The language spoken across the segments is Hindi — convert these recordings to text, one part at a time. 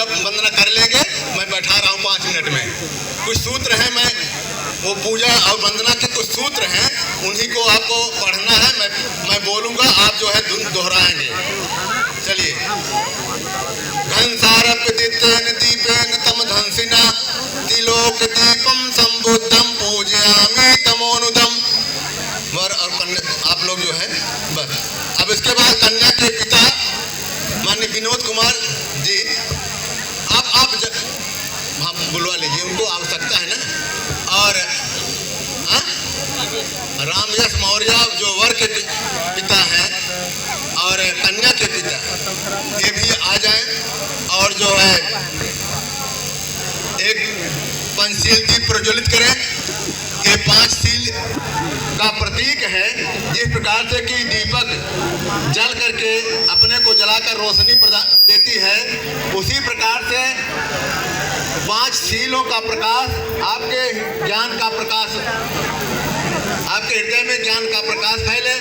सब वंदना कर लेंगे। मैं बैठा रहा हूँ 5 मिनट में। कुछ सूत्र हैं, मैं वो पूजा और वंदना के कुछ सूत्र हैं, उन्हीं को आपको पढ़ना है। मैं बोलूँगा, आप जो है दोहराएंगे। चलिए। घनसारपदितेन दीपेन तम धंसिना तिलोक दीपम संबुद्धम पूजयामि तमोनुदम। वर और कन्या आप लोग जो है बस। अब इसके बाद कन्या के पिता माननीय विनोद कुमार जी, आप बुलवा लीजिए, उनको आवश्यकता है ना। और रामयश मौर्य जो वर के पिता हैं और कन्या के पिता, ये भी आ जाएं। और जो है एक पंचशील दीप प्रज्वलित करें। ये 5 शील का प्रतीक है। जिस प्रकार से कि दीपक जल करके अपने को जलाकर रोशनी प्रदान देती है, उसी प्रकार से 5 शीलों का प्रकाश, आपके ज्ञान का प्रकाश, आपके हृदय में ज्ञान का प्रकाश फैले।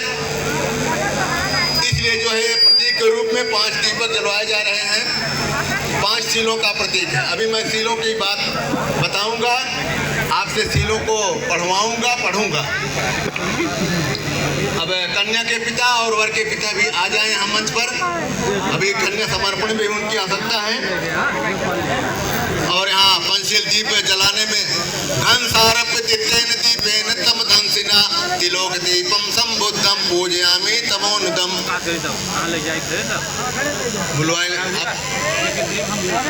इसलिए जो है प्रतीक के रूप में 5 दीपक जलवाए जा रहे हैं। 5 शीलों का प्रतीक है। अभी मैं शीलों की बात बताऊंगा, आपसे शीलों को पढ़ूंगा। अब कन्या के पिता और वर के पिता भी आ जाएं हम मंच पर। अभी कन्या समर्पण में उनकी आवश्यकता है। और यहाँ पंचशील दीप जलाने में घनसारपदितेन दीपेन तम धंसिना तिलोक दीपम संबुद्धम पूजयामि तमोनुदम। बुलवाएं आप।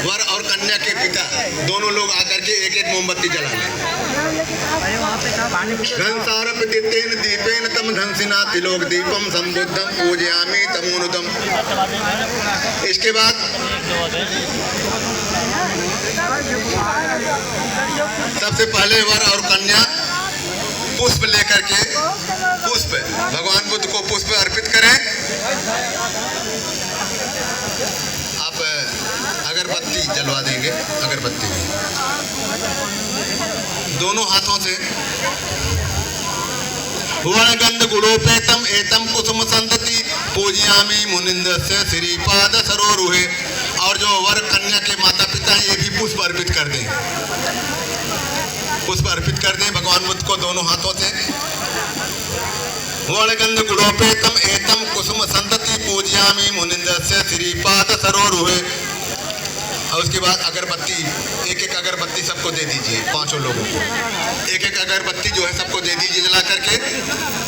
वर और कन्या के पिता दोनों लोग आकर के एक एक मोमबत्ती जला लें। घनसारपदितेन दीपेन तम धंसिना तिलोक दीपम संबुद्धम पूजयामि तमोनुदम। इसके बाद सबसे पहले वर और कन्या पुष्प लेकर के भगवान बुद्ध को पुष्प अर्पित करें। आप अगरबत्ती जलवा देंगे, अगरबत्ती दोनों हाथों से। वर्णगंध गुणोपेतम एतम कुसुम संतति पूजयामि मुनिंद्रस्य श्रीपाद सरोरुहे। और जो वर कन्या के माता पिता हैं, ये भी पुष्प अर्पित कर दें, भगवान बुद्ध को दोनों हाथों से। वर्णगंध गुणोपेतम एतम कुसुम संतति पूजयामि मुनिंद्रस्य श्रीपाद सरोरुहे। और उसके बाद अगरबत्ती, एक एक अगरबत्ती सबको दे दीजिए। 5 लोगों को एक एक अगरबत्ती जो है सबको दे दीजिए जला करके।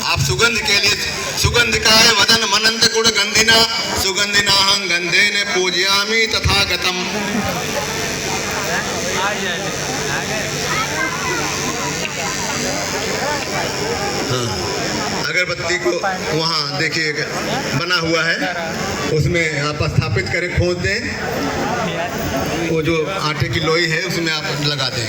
आप सुगंध के लिए सुगंधिकाय वदन मनंत गुण गंधिना सुगंधिनाहं गंधेन पूजयामि तथागतम। अगरबत्ती को वहाँ देखिए बना हुआ है, उसमें आप स्थापित करें, खोद दें। वो जो आटे की लोई है उसमें आप लगा दें।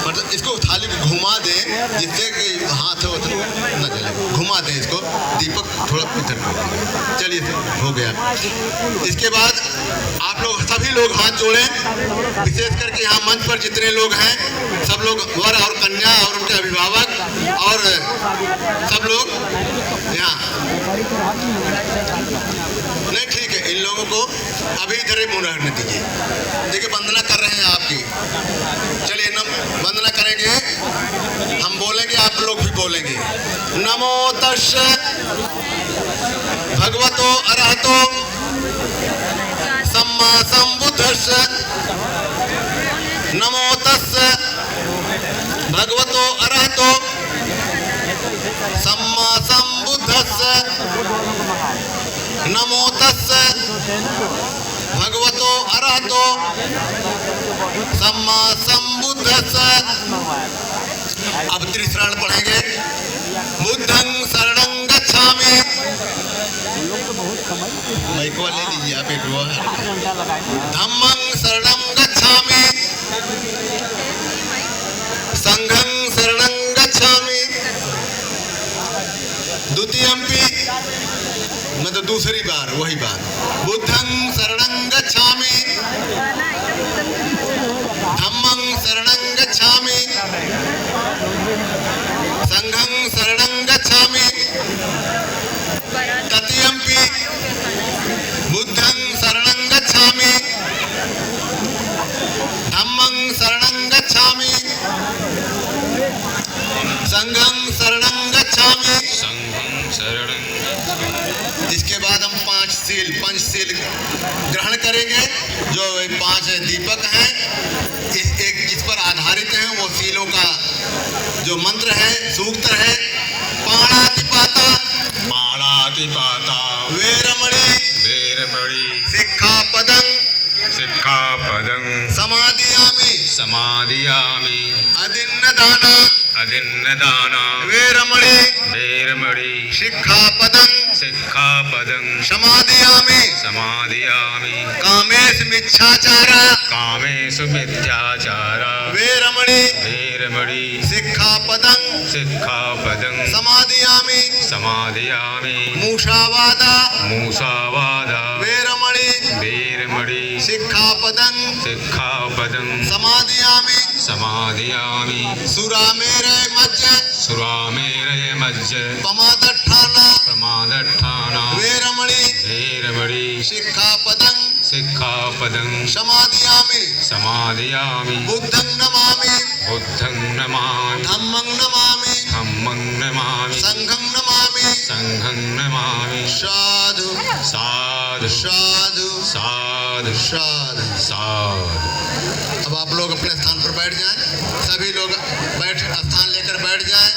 मतलब इसको थाली में घुमा दें जिससे कि हाथ न जले। घुमा दें इसको, दीपक थोड़ा इधर को। चलिए हो गया। इसके बाद आप लोग सभी लोग हाथ जोड़ें। विशेष करके यहाँ मंच पर जितने लोग हैं सब लोग, वर और कन्या और उनके अभिभावक और सब लोग यहाँ। नहीं ठीक है, इन लोगों को अभी इधर ही मुँह रहने दीजिए। देखिए वंदना कर रहे हैं आपकी। चलिए वंदना करेंगे, हम बोलेंगे, आप लोग भी बोलेंगे। नमो तस्स भगवतो अरहतो सम्मा संबुद्धस्स। नमो तस्स भगवतो अरहतो सम्मा संबुद्धस्स। नमो तस्स भगवतो अरहतो सम्मा संबुद्धस्स। अब त्रिशरण पढ़ेंगे। बुद्धं शरणं गच्छामि। माइक वाले लीजिए आप एक। धम्मं शरणं गच्छामि। संघं शरणं गच्छामि। द्वितीयंपि मतलब दूसरी बार वही बात। बुद्धं शरणं गच्छामि। धम्मं शरणं गच्छामि। संघं शरणं गच्छामि। तृतीयंपि बुद्धं शरणं गच्छामि। शरणं गच्छामि, संघं शरणं गच्छामि, संघं शरणं गच्छामि। इसके बाद हम पंचशील ग्रहण करेंगे। जो 5 दीपक हैं, एक जिस पर आधारित हैं, वो शीलों का जो मंत्र है, सूक्त है। पाणातिपाता, पाणातिपाता, वेरमणि, वेरमणि, सिक्खापदं, सिक्खापदं, समादियामि, समादियामि, अदिन्नदाना, अदिन्नदाना, वेरमणि, वेरमणि, सिक्खापदं, सिक्खापदं, समादियामि, समादियामि, कामेषु मिच्छाचारा, कामेषु मिथ्याचारा, वेरमणि, वेरमणि, सिक्खापदं, सिक्खापदं, समादियामि, समादियामि, मूषावादा, मूषावादा, वेरमणि, वेरमणि, सिक्खापदं, सिक्खापदं, समादियामि, समादियामि, सुरामेरय मज्ज, सुरामेरय मज्ज, पमादट्ठाना, प्रमादट्ठाना, वेरमणि, वेरमणि, सिक्खापदं, सिक्खापदं, समादियामि, समादियामि, बुद्धं नमामि, बुद्धं नमामि, धम्मं नमामि, धम्मं नमामि, संघं नमामि, संघं नमामि, साधु साधु साधु साधु साधु। साधु। अब आप लोग अपने स्थान पर बैठ जाएं। सभी लोग स्थान लेकर बैठ जाएं।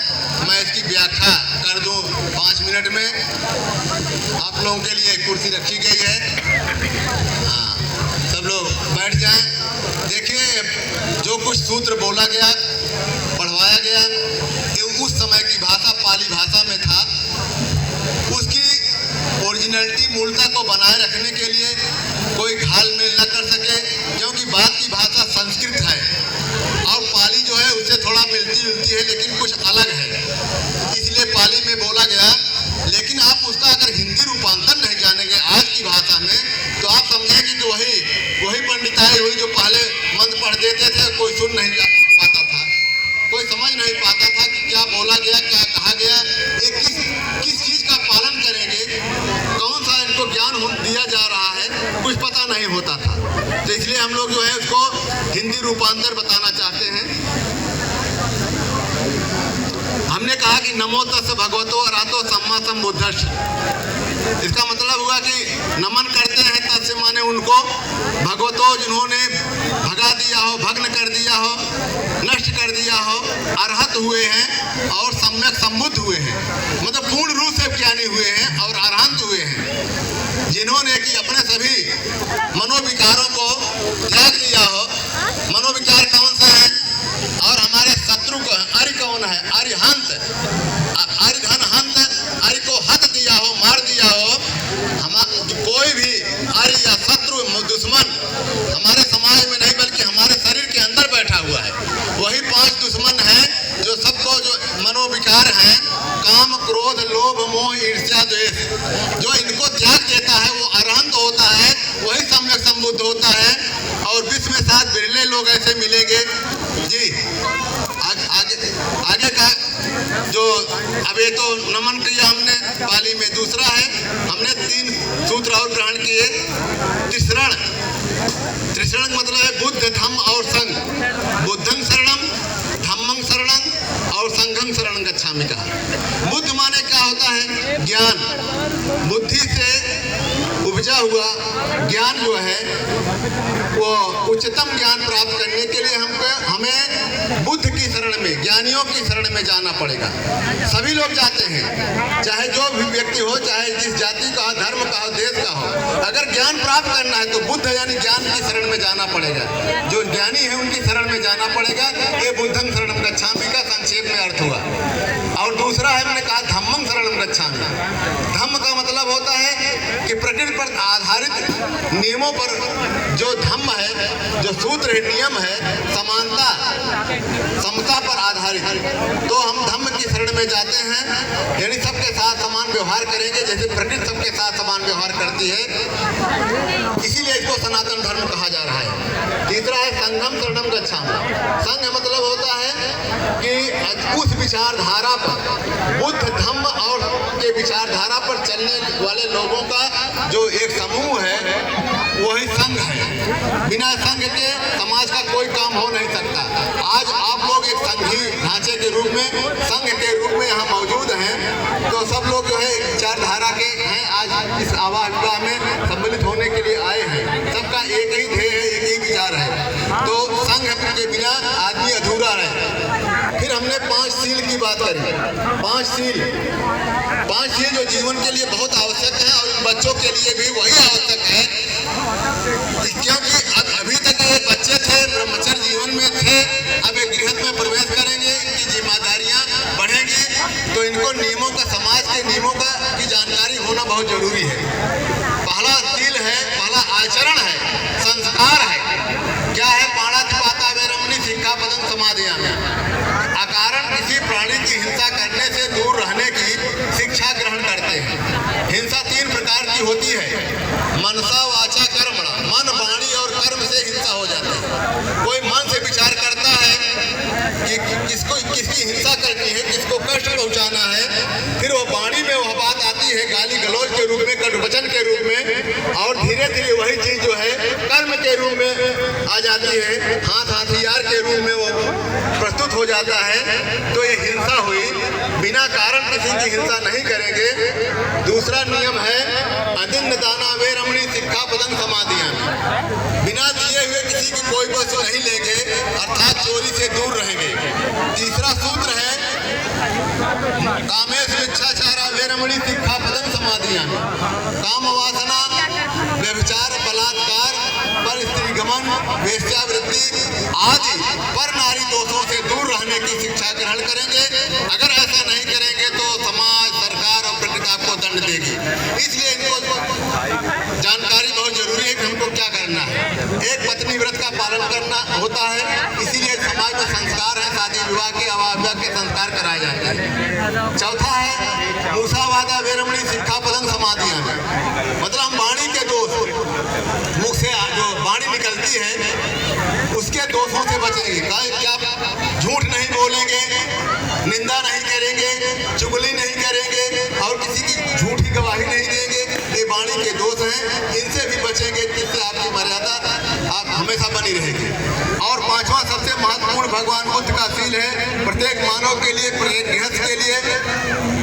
मैं इसकी व्याख्या कर दूं 5 मिनट में। आप लोगों के लिए कुर्सी रखी गई है। हाँ, सब लोग बैठ जाएं। देखिए, जो कुछ सूत्र बोला गया, पढ़वाया गया, ये उस समय की भाषा, पाली भाषा में था। उसकी ओरिजिनलिटी, मूलता को बनाए रखने के लिए कोई घालमेल न कर सके, क्योंकि बात की भाषा संस्कृत है और पाली जो है उससे थोड़ा मिलती जुलती है, लेकिन कुछ अलग है, इसलिए पाली में बोला गया। लेकिन आप उसका अगर हिंदी रूपांतर नहीं जानेंगे आज की भाषा में, तो आप समझेंगे कि वही पंडिताई हुई जो पहले मंत्र पढ़ देते थे, कोई सुन नहीं पाता था, कोई समझ नहीं पाता था कि क्या बोला गया, क्या कहा गया, ये किस चीज का पालन करेंगे, कौन सा इनको ज्ञान दिया जा रहा है, कुछ पता नहीं होता था। तो इसलिए हम लोग जो है उसको हिंदी रूपांतर बताना चाहते हैं। हमने कहा कि नमो तस् भगवतो अरहतो सम्मा सम्बुद्धस्स। इसका मतलब हुआ कि नमन करते हैं, तस्य माने उनको, भगवतो जिन्होंने भगा दिया हो, भग्न कर दिया हो, नष्ट कर दिया हो, अरहत हुए हैं और सम्यक संबुद्ध हुए हैं, मतलब पूर्ण रूप से ज्ञानी हुए हैं और अरहंत हुए हैं, जिन्होंने कि अपने सभी मनोविकारों को त्याग दिया हो। मनोविकार कौन सा है? और हमारे शत्रु को अरि कौन है? अरिहंत, अरिधन हंत, अरि को हत दिया हो, मार दिया हो। कोई भी अरि या शत्रु, दुश्मन हमारे समाज में नहीं, बल्कि हमारे शरीर के अंदर बैठा हुआ है। वही 5 दुश्मन हैं जो सबको, जो मनोविकार हैं, काम, क्रोध, लोभ, मोह, ईर्ष्या, द्वेष, जो इनको त्याग देता है वो अरहंत होता है, वही सम्यक संबुद्ध होता है। और विश्व में शायद बिरले लोग ऐसे मिलेंगे जी। आगे का जो, अब ये तो नमन किया हमने पाली में, दूसरा है हमने 3 सूत्र और ग्रहण किए। त्रिशरण मतलब है बुद्ध, धम्म और संघ। बुद्धं शरणं, धम्मं शरणं और संघं शरणं गच्छामि कहा। बुद्ध माने क्या होता है? ज्ञान। बुद्धि से उपजा हुआ ज्ञान जो है वो उच्चतम ज्ञान प्राप्त करने के लिए हमें बुद्ध की शरण में, ज्ञानियों की शरण में जाना पड़ेगा। सभी लोग जाते हैं, चाहे जो भी व्यक्ति हो, चाहे जिस जाति का हो, धर्म का हो, देश का हो। अगर ज्ञान प्राप्त करना है तो बुद्ध यानी ज्ञान की शरण में जाना पड़ेगा। जो ज्ञानी है उनकी शरण में जाना पड़ेगा। ये बुद्धं शरणं गच्छामि का संक्षेप में अर्थ हुआ। और दूसरा है, मैंने कहा धम्मं शरणं गच्छामि। धम्म का मतलब होता है कि प्रकृति पर आधारित नियमों पर जो धम्म है, जो सूत्र है, नियम है, समानता, समता पर आधारित, तो हम धम्म की शरण में जाते हैं। यानी सबके साथ समान व्यवहार करेंगे, जैसे प्रकृति सबके साथ समान व्यवहार करती है, इसीलिए इसको सनातन धर्म कहा जा रहा है। तीसरा है संघं शरणं गच्छामि। संघ मतलब होता है कि उस विचारधारा पर, बुद्ध, धम्म और के विचारधारा पर चलने वाले लोगों का जो एक समूह है, वही संघ है। बिना संघ के समाज का कोई काम हो नहीं सकता। आज आप लोग एक संघीय ढांचे के रूप में, संघ के रूप में यहाँ मौजूद हैं, तो सब लोग जो है विचारधारा के हैं, आज इस आवास विवाह में सम्मिलित होने के लिए आए हैं। सबका एक ही ध्येय है, एक ही विचार है। तो संघ के बिना आदमी अधूरा रहे। फिर हमने 5 सील की बात करी। 5 सील जो जीवन के लिए बहुत आवश्यक है और बच्चों के लिए भी वही आवश्यक है, क्योंकि अभी तक ये बच्चे थे, ब्रह्मचर्य जीवन में थे, अब एक गृहस्थ में प्रवेश करेंगे, इनकी जिम्मेदारियां बढ़ेंगी, तो इनको नियमों का, समाज के नियमों का की जानकारी होना बहुत जरूरी है। पहला सील है, पहला आचरण है, संस्कार है। क्या है? पाणातिपाता वैरमणि सिक्खापदं समादयामि। अकारण किसी प्राणी की हिंसा करने से दूर रहने की शिक्षा ग्रहण करते हैं। हिंसा 3 प्रकार की होती है, मनसा वाचा कर्मणा। मन, वाणी और कर्म से हिंसा हो जाती है। कोई मन से विचार करता है कि किसकी हिंसा करनी है, किसको कष्ट पहुंचाना है, फिर वो वाणी में वह बात आती है गाली गलौज के रूप में, कटुवचन के रूप में, और धीरे धीरे वही चीज जो है कर्म के रूप में आ जाती है, हथियार के रूप में वो प्रस्तुत हो जाता है। तो ये हिंसा हुई। बिना कारण किसी की हिंसा नहीं करेंगे। दूसरा नियम है अदिन्न दाना वैरमणि सिक्खापदं समादयामि। बिना दिए हुए किसी की कोई वस्तु नहीं लेंगे, अर्थात चोरी से दूर रहेंगे। तीसरा सूत्र है कामेश मिच्छाचारा वैरमणि सिक्खापदं समादयामि। काम वासना, व्यभिचार, बलात्कार, पर स्त्रीगमन, वेश्यावृत्ति आदि पर नारी दोषों से दूर रहने की शिक्षा ग्रहण करेंगे। अगर ऐसा नहीं करेंगे तो समाज, सरकार और प्रकृति आपको दंड देगी। इसलिए इनको जानकारी बहुत जरूरी है कि हमको क्या करना है। एक पत्नी व्रत का पालन करना होता है, इसीलिए समाज में संस्कार है, शादी विवाह के, आवास विवाह के संस्कार कराए जाते हैं। चौथा है मूसावादा वैरमणि सिक्खापदं समादयामि। मतलब हम वाणी के दोष, मुख से जो वाणी निकलती है उसके दोषों से बचेंगे। क्या? झूठ नहीं बोलेंगे, निंदा नहीं करेंगे, चुगली नहीं करेंगे और किसी की झूठी गवाही नहीं देंगे। ये वाणी के दोष हैं, इनसे भी बचेंगे, जिससे आपकी मर्यादा आप हमेशा बनी रहेगी। और 5वां सबसे महत्वपूर्ण भगवान बुद्ध का सील है प्रत्येक मानव के लिए, प्रत्येक गृहस्थ के लिए।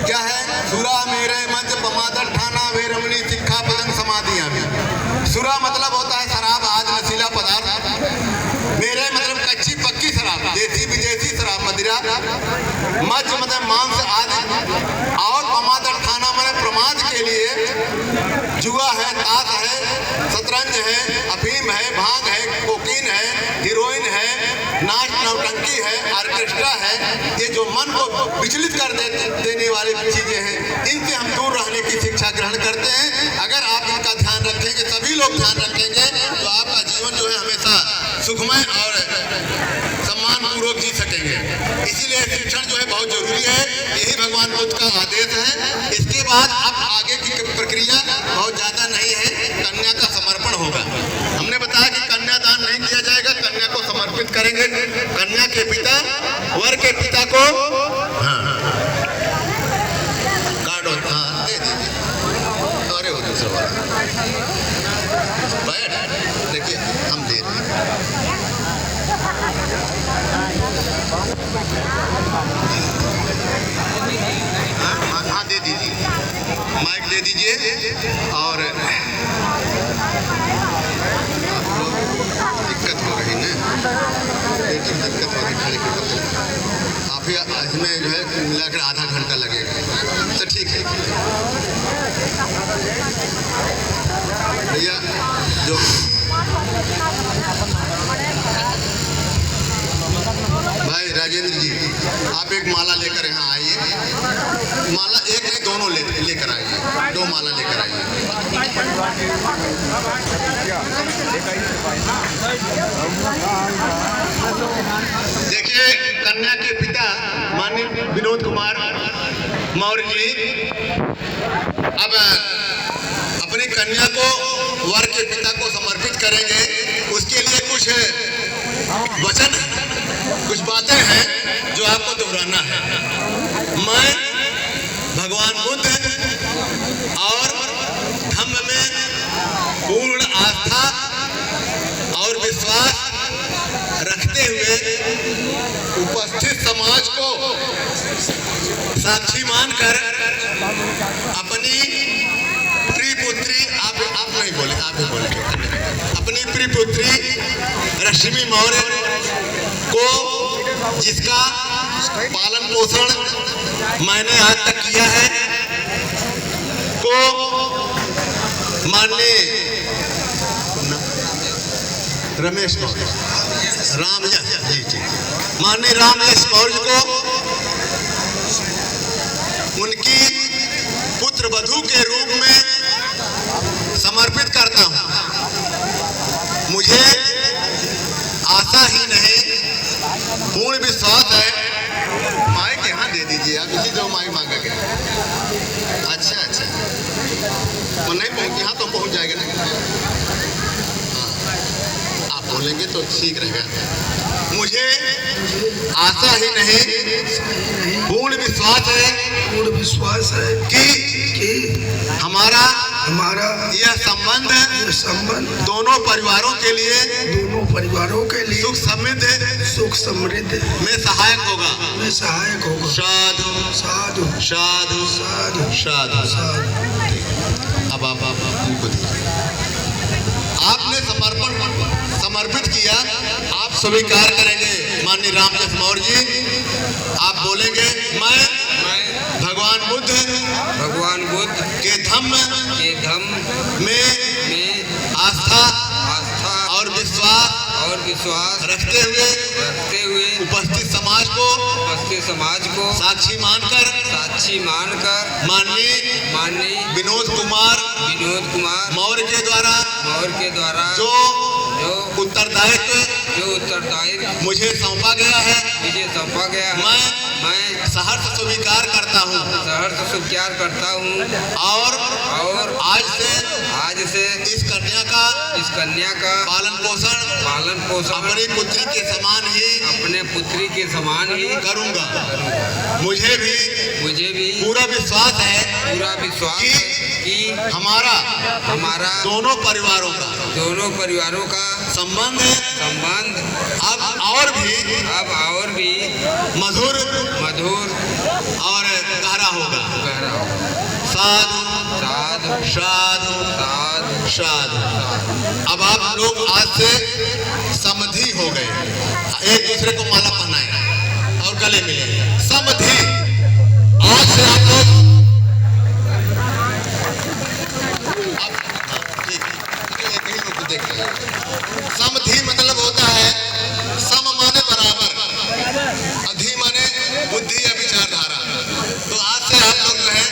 क्या है? सुरा मेरे मध्य पमादठाना वैरमणि सिक्खापदं समादयामि। सुरा मतलब होता है शराब आदि नशीला पदार्थ। मेरे मतलब कच्ची पक्की शराब, देसी विदेशी शराब, मदिरा। मध्य मतलब मांस आदि। और पमादठाना मतलब प्रमाद के लिए जुआ है, ताश है, शतरंज है, अफीम है, भांग है, कोकीन है, हीरोइन है, नाच नौटंकी है, ऑर्केस्ट्रा है। ये जो मन को विचलित कर देने वाली चीजें हैं, इनसे हम दूर रहने की शिक्षा ग्रहण करते हैं। अगर आप इनका ध्यान रखेंगे, सभी लोग ध्यान रखेंगे, तो आपका जीवन जो है हमेशा सुखमय और सम्मानपूर्वक जी सकेंगे। इसीलिए शिक्षण जो है बहुत जरूरी है। यही भगवान बुद्ध का आदेश है। इसके बाद अब आगे की प्रक्रिया बहुत ज्यादा नहीं है, कन्या का समर्पण होगा। हमने बताया कि कन्यादान नहीं किया जाएगा, कन्या को समर्पित करेंगे। कन्या के पिता, वर के पिता को कार्ड दे दीजिए। अरे वो दूसरा वाला बैठ, देखिए हम दे रहे हैं। हाँ दे दीजिए, माइक दे दीजिए। और दिक्कत हो रही ना, दिक्कत हो रही खड़े आप ही, इसमें जो है मिलाकर आधा घंटा लगेगा, तो ठीक है भैया। जो भाई राजेंद्र जी, आप एक माला लेकर यहाँ आइए। माला एक नहीं, दोनों लेकर आइए, 2 माला लेकर आइए। देखिए, कन्या के पिता माननीय विनोद कुमार मौर्य जी अब अपनी कन्या को वर के पिता को समर्पित करेंगे। उसके लिए कुछ वचन, कुछ बातें हैं जो आपको दोहराना है। मैं भगवान बुद्ध और धम्म में पूर्ण आस्था विश्वास रखते हुए उपस्थित समाज को साक्षी मानकर अपनी प्रिय पुत्री, आप नहीं बोले, आप ही बोलेंगे, अपनी प्रिय पुत्री रश्मि मौर्य को, जिसका पालन पोषण मैंने आज तक किया है, को माननीय रमेश मौर्य, माननीय रामयश मौर्य को उनकी पुत्र वधू के रूप में समर्पित करता हूं। मुझे आशा ही नहीं, पूर्ण विश्वास है। माइक यहाँ दे दीजिए आप, इसी जो माइक मांगा गया। अच्छा अच्छा, वो नहीं पहुँच, यहाँ तो पहुँच जाएगा ना। हाँ, आप बोलेंगे तो ठीक रहेगा। मुझे आशा ही नहीं, पूर्ण विश्वास है कि हमारा यह संबंध दोनों परिवारों के लिए सुख समृद्ध में सहायक होगा। साधु साधु साधु साधु साधु। अब आप उनको आपने समर्पित किया, आप स्वीकार करेंगे माननीय रामयश मौर्य जी। आप बोलेंगे, मैं भगवान बुद्ध के धम्म में आस्था और विश्वास रखते हुए उपस्थित समाज को साक्षी मानकर माननीय विनोद कुमार मौर्य के द्वारा जो उत्तरदायित्व मुझे सौंपा गया है, मैं सहर्ष स्वीकार करता हूँ और आज से इस कन्या का पालन पोषण अपनी पुत्री के समान ही करूँगा। मुझे भी पूरा विश्वास है कि हमारा दोनों परिवारों का संबंध अब और भी मधुर और गहरा होगा। साधु साधु साधु। अब आप लोग आज से समधि हो गए, एक दूसरे को माला पहनाए और गले मिले। समधि, आज से आप लोग समधि मतलब होता है सम माने बराबर, अधि माने बुद्धि या विचारधारा। तो आज से आप लोग जो है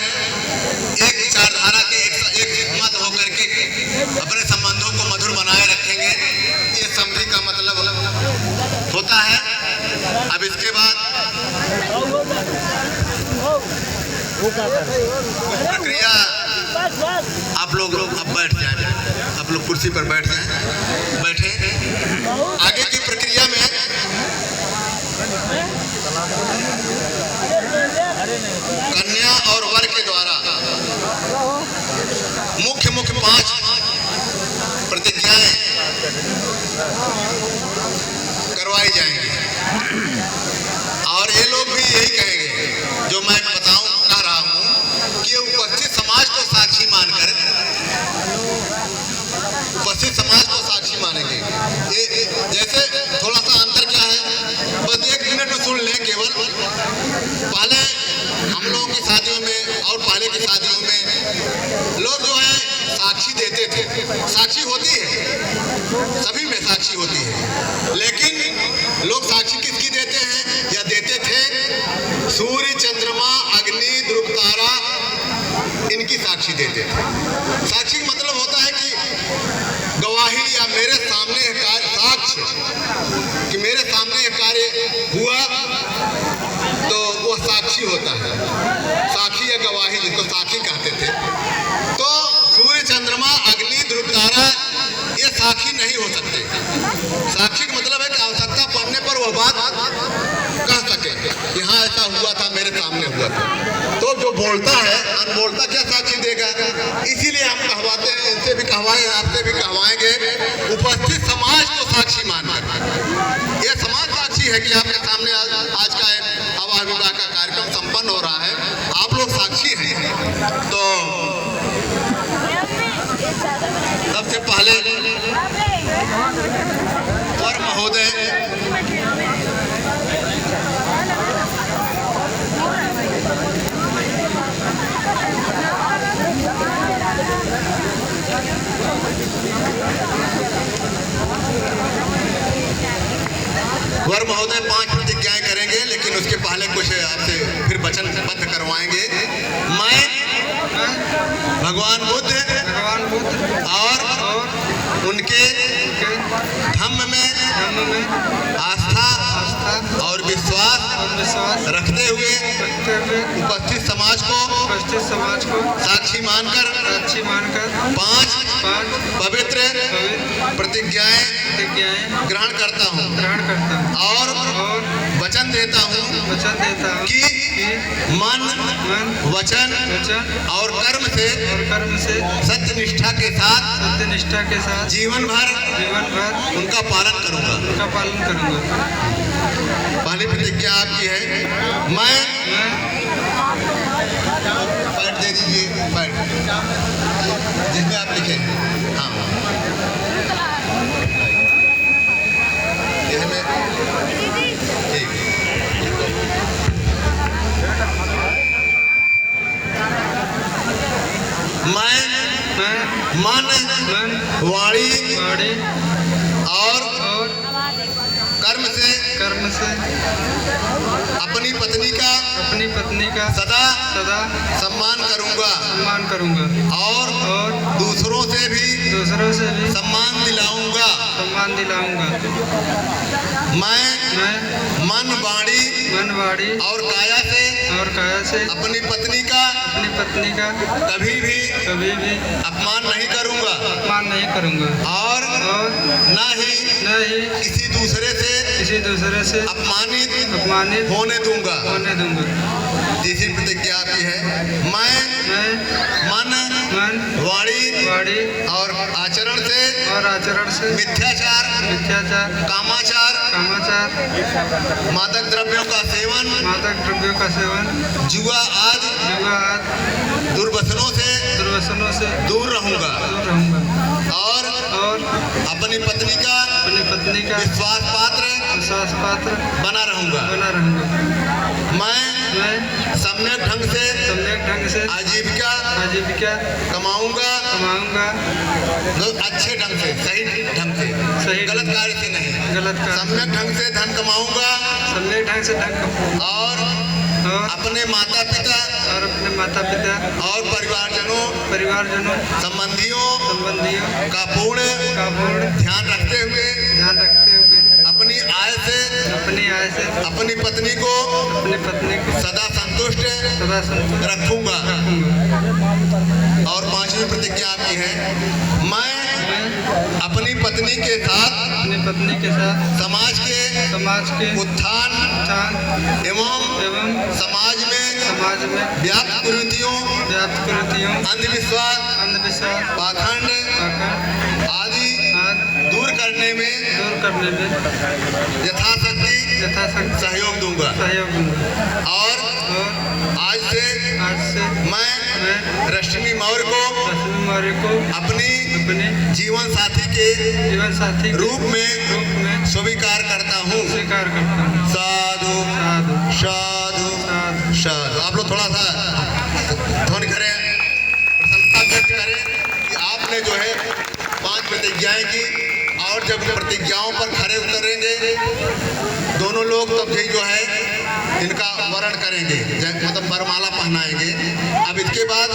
एक विचारधारा के एक मत होकर के अपने संबंधों को मधुर बनाए रखेंगे। ये समधि का मतलब होता है। अब इसके बाद प्रक्रिया, आप लोग अब बैठ जाए, आप लोग कुर्सी पर बैठे। आगे की प्रक्रिया में कन्या और वर के द्वारा मुख्य 5 प्रतिज्ञाएं करवाई जाएंगी और ये लोग भी यही कहेंगे जो मैं कह रहा हूं कि उपस्थित समाज को साक्षी मानकर मानेंगे। जैसे थोड़ा सा अंतर क्या है, बस 1 मिनट में सुन लें केवल। पहले हम लोगों की शादियों में और पहले की शादियों में लोग जो है साक्षी देते थे। साक्षी होती है, सभी में साक्षी होती है, लेकिन लोग साक्षी किसकी देते हैं या देते थे? सूर्य, चंद्रमा, अग्नि, ध्रुव तारा, इनकी साक्षी देते थे। साक्षी मतलब होता है कि गवाही या मेरे सामने साक्ष्य कि मेरे सामने एक कार्य हुआ तो वो साक्षी होता है। साक्षी या गवाही जिसको साक्षी कहते थे। तो सूर्य, चंद्रमा, अग्नि, ध्रुव तारा ये साक्षी नहीं हो सकते। साक्षी का मतलब है कि आवश्यकता पड़ने पर वह बात कह सके, यहाँ ऐसा हुआ था, मेरे सामने हुआ था। तो जो बोलता है अनबोलता क्या साक्षी देगा? इसीलिए हम कहवाते हैं, इनसे भी कहवाएं, आपसे भी कहवाएंगे, उपस्थित समाज को साक्षी मानकर, यह समाज साक्षी है कि आपके सामने आज का आवाह विवाह का कार्यक्रम संपन्न हो रहा है, आप लोग साक्षी हैं। तो सबसे पहले वर महोदय वर महोदय 5 प्रतिज्ञाएं करेंगे, लेकिन उसके पहले कुछ आपसे फिर वचनबद्ध करवाएंगे। मैं भगवान बुद्ध और उनके धम्म में आस्था और विश्वास रखते हुए उपस्थित समाज को साक्षी मानकर 5 पवित्र प्रतिज्ञाएं ग्रहण करता हूँ और वचन देता हूँ कि मन, वचन और कर्म से सत्य निष्ठा के साथ जीवन भर उनका पालन करूँगा। पहली प्रतिज्ञा आपकी है, मैं पैड दे दीजिए, पैड जिसमें आप लिखे हैं। हाँ, ये हमें ठीक है। मैं मन, वाणी और कर्म से अपनी पत्नी का सदा सम्मान करूंगा और दूसरों से भी सम्मान दिलाऊंगा। मैं मन, वाणी और काया से अपनी पत्नी का कभी भी अपमान नहीं करूंगा और न ही किसी दूसरे से अपमानित होने दूंगा। तीसरी प्रतिज्ञा आपकी है, मैं मन, वाणी और आचरण से मिथ्याचार, कामाचार, मादक द्रव्यों का सेवन, जुआ आदि दुर्व्यसनों से दूर रहूंगा और अपनी पत्नी का विश्वास पात्र बना रहूंगा। मैं सम्यक ढंग से आजीविका कमाऊंगा, अच्छे ढंग से, सही गलत कार्य से नहीं, सम्यक ढंग से धन कमाऊंगा और अपने माता पिता और परिवारजनों संबंधियों का पूर्ण ध्यान रखते हुए अपनी आय से अपनी पत्नी को सदा संतुष्ट रखूंगा। और 5वीं प्रतिज्ञा आपकी है, मैं अपनी पत्नी के साथ समाज के उत्थान एवं समाज में व्याप्त कुरीतियों, अंधविश्वास, पाखंड आदि दूर करने में यथाशक्ति सहयोग दूंगा। और आज से मैं रश्मि मौर्य को अपनी जीवन साथी के रूप में स्वीकार करता हूँ। साधु साधु साधु। आप लोग थोड़ा सा ध्वनि करें, प्रसन्नता व्यक्त करें कि आपने जो है 5 प्रतिज्ञाएं की। और जब प्रतिज्ञाओं पर खरे उतरेंगे दोनों लोग, तब यही जो है इनका वरण करेंगे, मतलब वरमाला पहनाएंगे। अब इसके बाद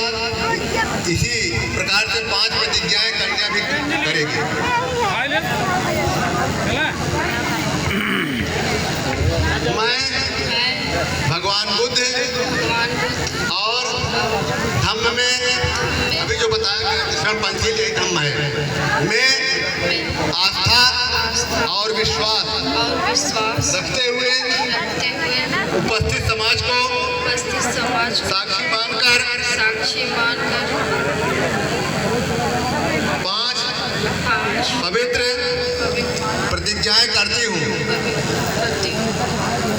इसी प्रकार से 5 प्रतिज्ञाएं कन्या भी करेंगे। मैं भगवान बुद्ध और धम्म में, अभी जो बताया गया कृष्ण पंचील यही धम्म है, मैं आस्था और विश्वास रखते हुए उपस्थित समाज को साक्षी मानकर 5 पवित्र प्रतिज्ञाएं करती हूँ। करती हूँ।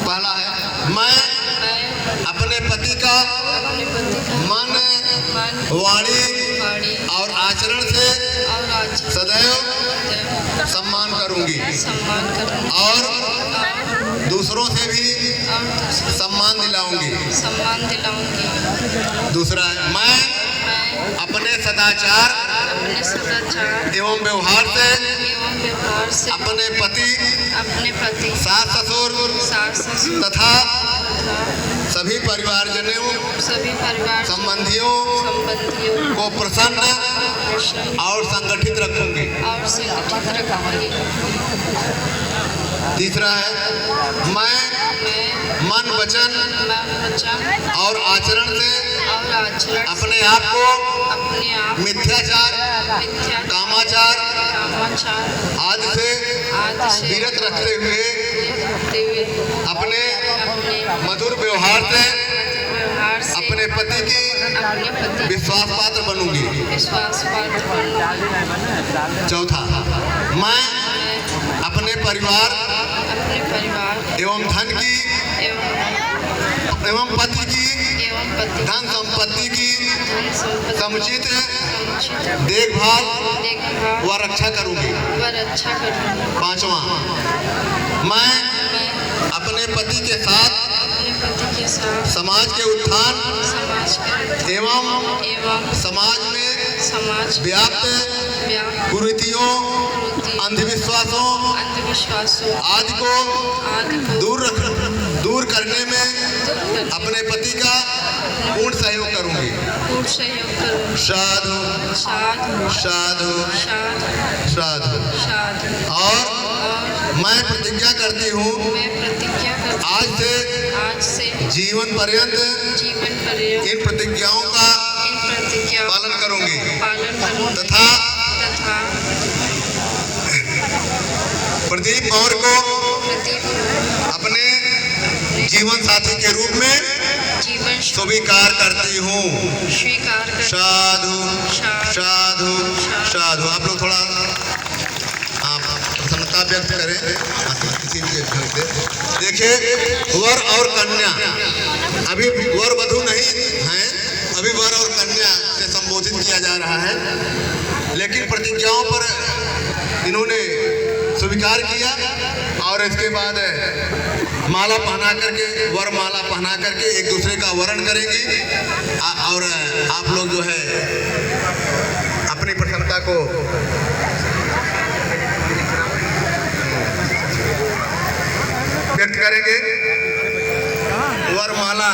पहला है, मैं मैं अपने पति का अपने पति का मन, मन, वाणी वाणी और आचरण से और आचरण सदैव सम्मान करूंगी सम्मान करूँगी और और दूसरों से भी दूसरे सम्मान दिलाऊंगी। सम्मान दिलाऊंगी। दूसरा है, मैं मैं अपने सदाचार अपने सदाचार एवं व्यवहार से एवं व्यवहार से अपने पति, अपने पति, सास ससुर सास ससुर तथा तथा सभी परिवारजनों, सभी परिवार संबंधियों संबंधियों को प्रसन्न प्रसन्न और संगठित रखूंगी। और संगठित रखूंगी। तीसरा है, मैं मैं मन, वचन वचन और आचरण से और आचरण अपने आप को अपने आप मिथ्याचार, मिथ्या कामाचार कामाचार आदि से आदि से विरत रखते हुए रखते हुए अपने अपने मधुर व्यवहार से व्यवहार से अपने पति की अपने पति विश्वास पात्र बनूंगी। विश्वास पात्र बनूंगी। चौथा, मैं अपने परिवार अपने परिवार एवं धन की एवं पति की एवं पति धन संपत्ति की धन संपत्ति समुचित समुचित देखभाल देखभाल व रक्षा करूंगी। व रक्षा करूंगी। पांचवा, मैं मैं अपने पति के साथ अपने पति के साथ समाज के उत्थान समाज के एवं एवं समाज में समाज व्याप्त व्याप्त कुरीतियों, अंधविश्वासों अंधविश्वासों आदि को आदि को दूर करने में अपने पति का पूर्ण सहयोग करूंगी। पूर्ण सहयोग करूंगी। साधु साधु साधु साधु साधु। साधु। और और मैं प्रतिज्ञा करती हूँ, मैं प्रतिज्ञा करती आज से जीवन पर्यंत जीवन पर्यंत इन प्रतिज्ञाओं का इन प्रतिज्ञाओं पालन करूंगी पालन करूंगी तथा तथा प्रदीप मौर्य को प्रदीप अपने जीवन साथी के रूप में जीवन स्वीकार करती हूँ। स्वीकार कर साधु साधु साधु साधु। आप लोग थोड़ा प्रसन्नता व्यक्त करें किसी भी ढंग से। देखिए, वर और कन्या, अभी वर वधू नहीं हैं, अभी वर और कन्या से संबोधित किया जा रहा है, लेकिन प्रतिज्ञाओं पर इन्होंने स्वीकार किया और इसके बाद माला पहना करके, वर माला पहना करके एक दूसरे का वरण करेंगी और आप लोग जो है अपनी प्रसन्नता को व्यक्त करेंगे। वरमाला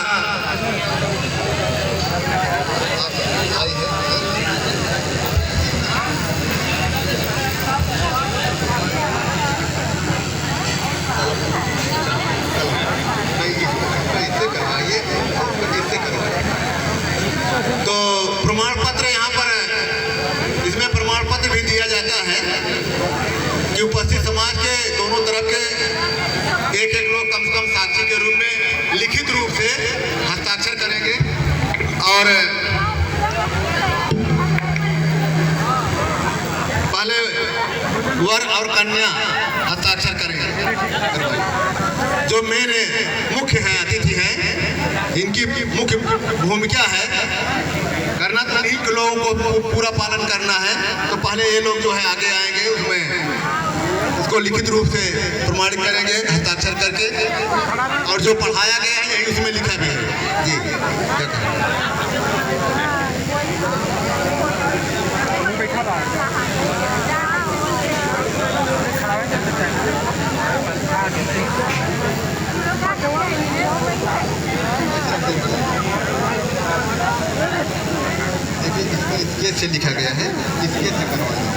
तो प्रमाण पत्र यहाँ पर, इसमें प्रमाण पत्र भी दिया जाता है कि उपस्थित समाज के दोनों तरफ के एक लोग कम से कम साक्षी के रूप में लिखित रूप से हस्ताक्षर करेंगे और पहले वर और कन्या हस्ताक्षर करेंगे। जो मेन मुख्य हैं, अतिथि हैं, इनकी मुख्य भूमिका है करना, तो इन्हीं लोगों को पूरा पालन करना है। तो पहले ये लोग जो है आगे आएंगे, उसमें उसको लिखित रूप से प्रमाणित करेंगे हस्ताक्षर करके, और जो पढ़ाया गया है यही उसमें लिखा भी है। जी देखिए, इसके से लिखा गया है, इसके से करवाया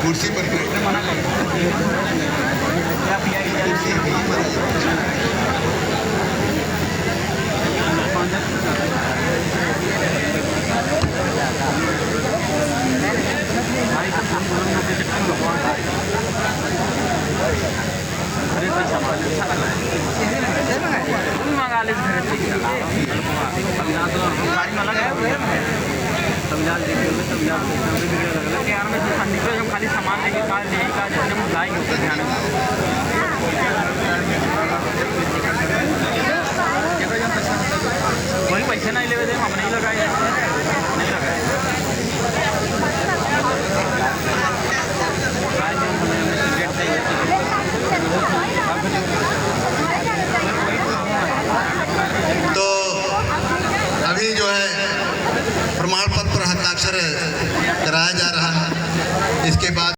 कुर्सी पर मंगा ले फिलहाल देखिए मैं सब यार वीडियो लगा कि यार मैं निकल हम खाली सामान लेके कार ले का जब हम जाएंगे ऊपर ध्यान वही पैसे नहीं ले हम नहीं लगाए नहीं लगाए तो अभी जो है प्रमाण पत्र हस्ताक्षर कराया जा रहा है। इसके बाद